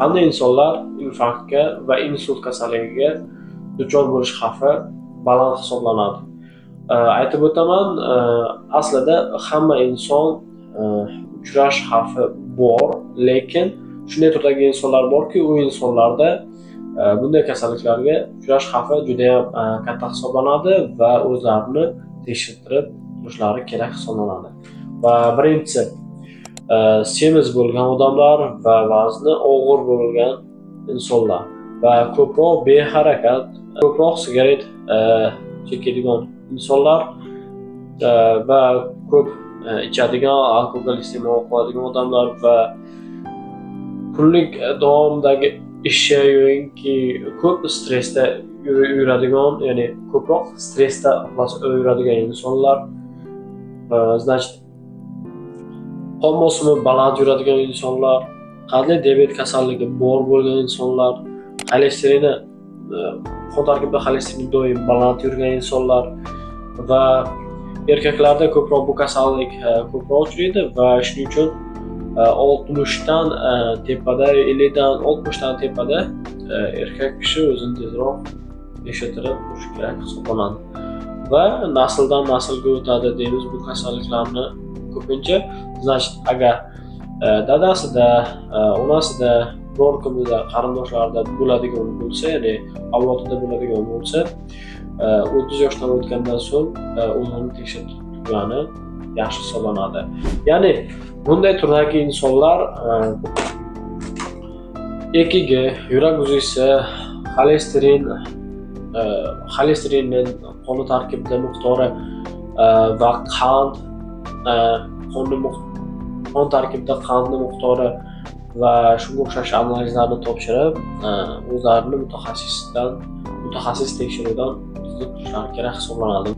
qanday insonlar infarktga va insult kasalligiga duchor bo'lish xavfi baland hisoblanadi? Aytib o'taman, aslida hamma inson uchrash xavfi bor, lekin shunday turdagi insonlar borki, u insonlarda bunday kasalliklarga uchrash xavfi juda ham katta hisoblanadi va o'zlarini tekshirtirib turishlari kerak hisoblanadi. Va birinchisi, semiz bo'lgan odamlar va vazni og'ir bo'lgan insonlar va ko'proq beharakat, ko'proq sigaret chekadigan insonlar va ko'p ichadigan, alkogol iste'mol qiladigan odamlar va kunlik davomidagi ishga yoki ko'p stressda yuradigan, ya'ni ko'proq stressda yuradigan insonlar, значит qon bosimi baland yuradigan insonlar, qandli diabet kasalligi bor bo'lgan insonlar, xolesterini qon tarkibida xolesterin doim baland yurgan insonlar va erkaklarda ko'proq bu kasallik ko'proq uchraydi va shuning uchun 60 dan tepada, 50 dan 60 dan tepada erkak kishi o'zini tezroq tekshirtirib turishi kerak hisoblanadi. Va nasldan naslga o'tadi deymiz bu kasalliklarni ko'pincha. Значит, agar dadasida, onasida, biror kimda qarindoshlarida bo'ladigan bo'lsa, ya'ni avlodida bo'ladigan bo'lsa, 30 yoshdan o'tgandan so'ng o'zini tekshirtirib turgani yaxshi hisoblanadi. Ya'ni bunday turdagi insonlar EKG, yurak uzisi, xolesterinning qon tarkibida miqdori va qand, qon tarkibida qandning miqdori va shunga o'xshash analizlarni topshirib, o'zlarini mutaxassis tekshiruvdan o'tkazib turishlari kerak hisoblanadi.